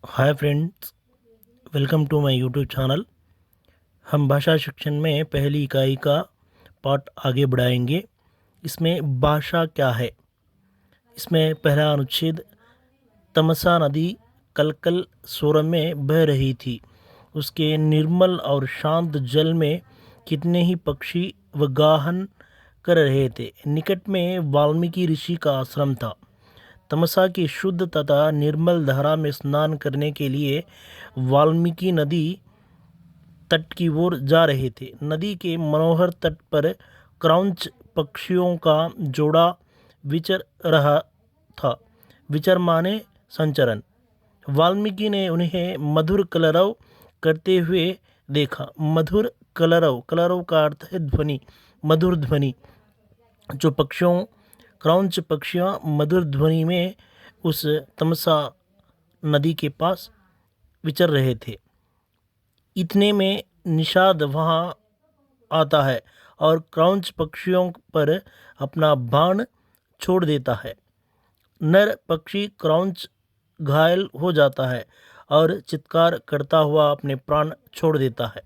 Hi friends, welcome to my YouTube channel. हम भाषा शिक्षण में पहली इकाई का पाठ आगे बढ़ाएंगे। इसमें भाषा क्या है, इसमें पहला अनुच्छेद, तमसा नदी कलकल स्वर में बह रही थी। उसके निर्मल और शांत जल में कितने ही पक्षी वगाहन कर रहे थे। निकट में वाल्मीकि ऋषि का आश्रम था। तमसा की शुद्ध तथा निर्मल धारा में स्नान करने के लिए वाल्मीकि नदी तट की ओर जा रहे थे। नदी के मनोहर तट पर क्रौंच पक्षियों का जोड़ा विचर रहा था। विचर माने संचरण। वाल्मीकि ने उन्हें मधुर कलरव करते हुए देखा। मधुर कलरव, कलरव का अर्थ है ध्वनि, मधुर ध्वनि। जो पक्षियों क्रौंच पक्षियाँ मधुर ध्वनि में उस तमसा नदी के पास विचर रहे थे। इतने में निषाद वहाँ आता है और क्रौंच पक्षियों पर अपना बाण छोड़ देता है। नर पक्षी क्रौंच घायल हो जाता है और चित्कार करता हुआ अपने प्राण छोड़ देता है।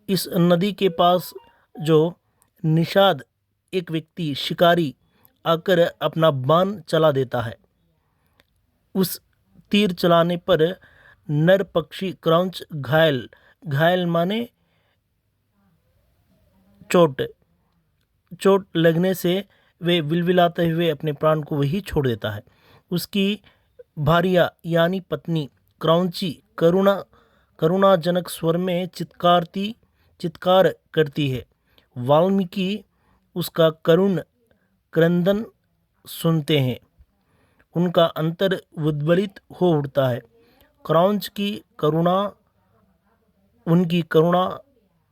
इस नदी के पास जो निषाद एक व्यक्ति शिकारी आकर अपना बाण चला देता है। उस तीर चलाने पर नर पक्षी क्रौंच घायल, घायल माने चोट, चोट लगने से वे विलविलाते हुए अपने प्राण को वही छोड़ देता है। उसकी भार्या यानी पत्नी क्रौंची करुणाजनक स्वर में चित्कार करती है। वाल्मीकि उसका करुण क्रंदन सुनते हैं। उनका अंतर उद्वेलित हो उठता है। क्रौंच की करुणा उनकी करुणा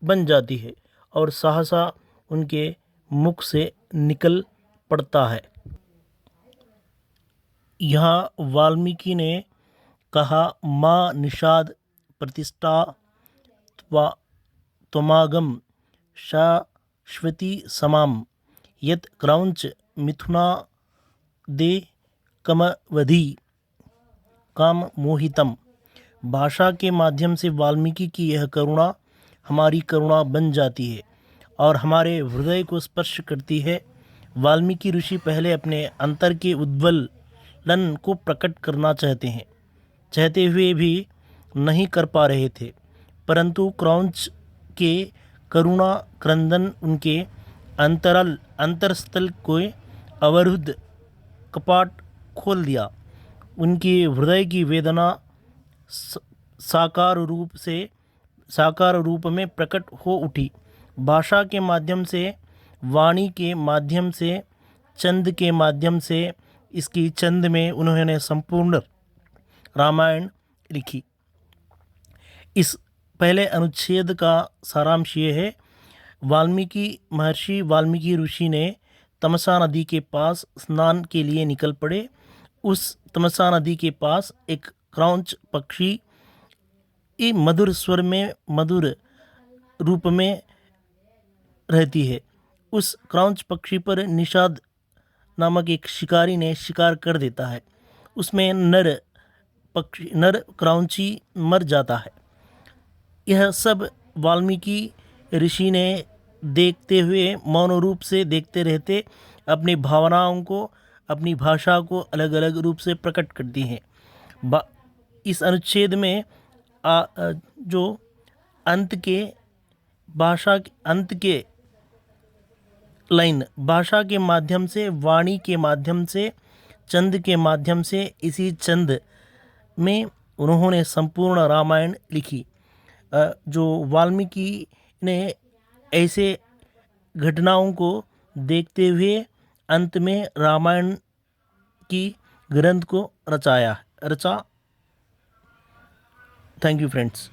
बन जाती है और सहसा उनके मुख से निकल पड़ता है। यहाँ वाल्मीकि ने कहा, माँ निषाद प्रतिष्ठा त्वमागम शाश्वती समाम यत क्रौंच मिथुना दे कमवधि काम मोहितम। भाषा के माध्यम से वाल्मीकि की यह करुणा हमारी करुणा बन जाती है और हमारे हृदय को स्पर्श करती है। वाल्मीकि ऋषि पहले अपने अंतर के उद्वलन को प्रकट करना चाहते हुए भी नहीं कर पा रहे थे, परंतु क्रौंच के करुणा क्रंदन उनके अंतरस्थल को अवरुद्ध कपाट खोल दिया। उनकी हृदय की वेदना साकार रूप में प्रकट हो उठी। भाषा के माध्यम से, वाणी के माध्यम से, छंद के माध्यम से, इसकी छंद में उन्होंने संपूर्ण रामायण लिखी। इस पहले अनुच्छेद का सारांश ये है, वाल्मीकि ऋषि ने तमसा नदी के पास स्नान के लिए निकल पड़े। उस तमसा नदी के पास एक क्रौंच पक्षी मधुर स्वर में, मधुर रूप में रहती है। उस क्रौंच पक्षी पर निषाद नामक एक शिकारी ने शिकार कर देता है। उसमें नर क्रौंची मर जाता है। यह सब वाल्मीकि ऋषि ने देखते हुए मौन रूप से देखते रहते अपनी भावनाओं को, अपनी भाषा को अलग अलग रूप से प्रकट करती हैं। इस अनुच्छेद में जो अंत के लाइन भाषा के माध्यम से, वाणी के माध्यम से, छंद के माध्यम से, इसी छंद में उन्होंने संपूर्ण रामायण लिखी। जो वाल्मीकि ने ऐसे घटनाओं को देखते हुए अंत में रामायण की ग्रंथ को रचा। Thank you friends.